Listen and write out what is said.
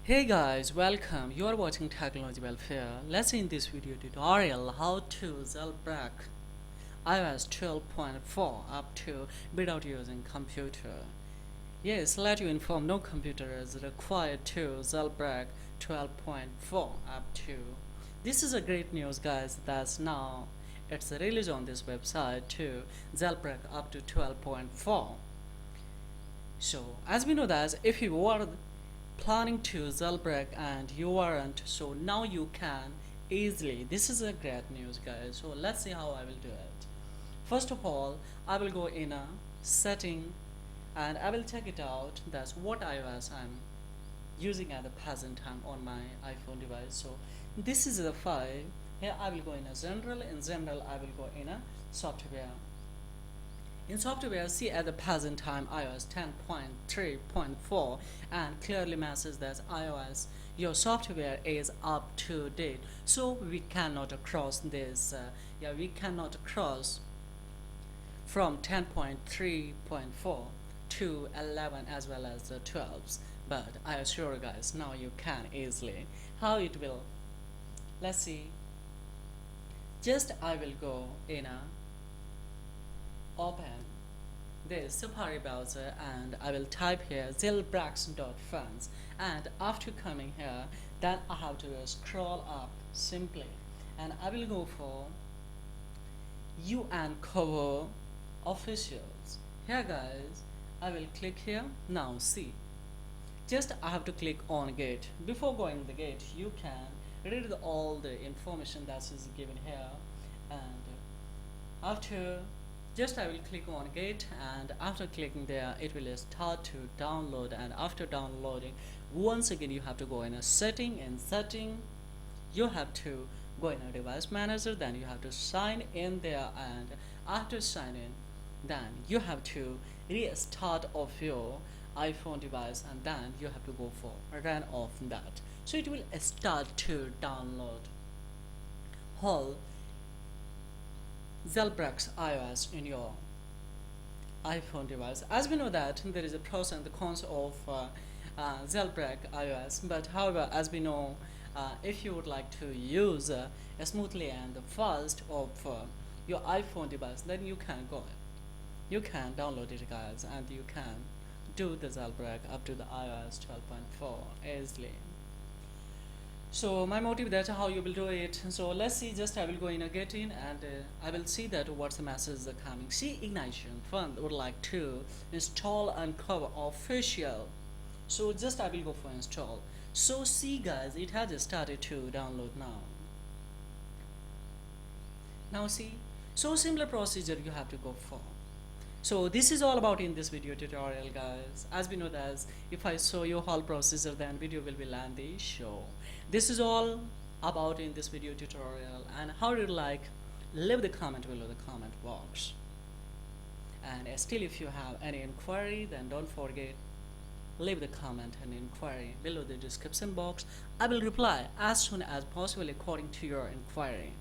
Hey guys, welcome. You are watching Technology Welfare. Let's see in this video tutorial how to jailbreak iOS 12.4 up to without using computer. Yes, let you inform no computer is required to jailbreak 12.4 up to. This is a great news guys, that's now it's released on this website to jailbreak up to 12.4. So as we know that if you are planning to jailbreak and you aren't, so now you can easily. This is a great news guys, so let's see how I will do it. First of all, I will go in a setting and I will check it out that's what iOS I'm using at the present time on my iPhone device. So this is the file. Here I will go in a general. In general I will go in a software. In software, see at the present time iOS 10.3.4 and clearly mentions that iOS, your software is up to date. So we cannot cross this, we cannot cross from 10.3.4 to 11 as well as the 12s. But I assure you guys, now you can easily. How it will? Let's see. Just I will go in a open this Safari browser and I will type here jailbreak.12.1.2, and after coming here then I have to scroll up simply and I will go for cover officials. Here guys, I will click here. Now see, just I have to click on gate. Before going the gate you can read all the information that is given here, and after just I will click on gate, and after clicking there it will start to download, and after downloading once again you have to go in a setting. In setting you have to go in a device manager, then you have to sign in there, and after sign in then you have to restart of your iPhone device, and then you have to go for run off that. So it will start to download whole jailbreaks iOS in your iPhone device. As we know that there is a pros and the cons of jailbreak iOS, but however as we know, if you would like to use smoothly and fast of your iPhone device, then you can go, you can download it guys, and you can do the jailbreak up to the iOS 12.4 easily. So my motive, that's how you will do it. So let's see, just I will go in a get in and I will see that what's the message coming. See ignition fund would like to install and cover official. So just I will go for install. So see guys, it has started to download now. Now see, so similar procedure you have to go for. So this is all about in this video tutorial guys. As we know that if I show you whole procedure then video will be lengthy. So this is all about in this video tutorial, and how do you like, leave the comment below the comment box. And still if you have any inquiry then don't forget, leave the comment and inquiry below the description box. I will reply as soon as possible according to your inquiry.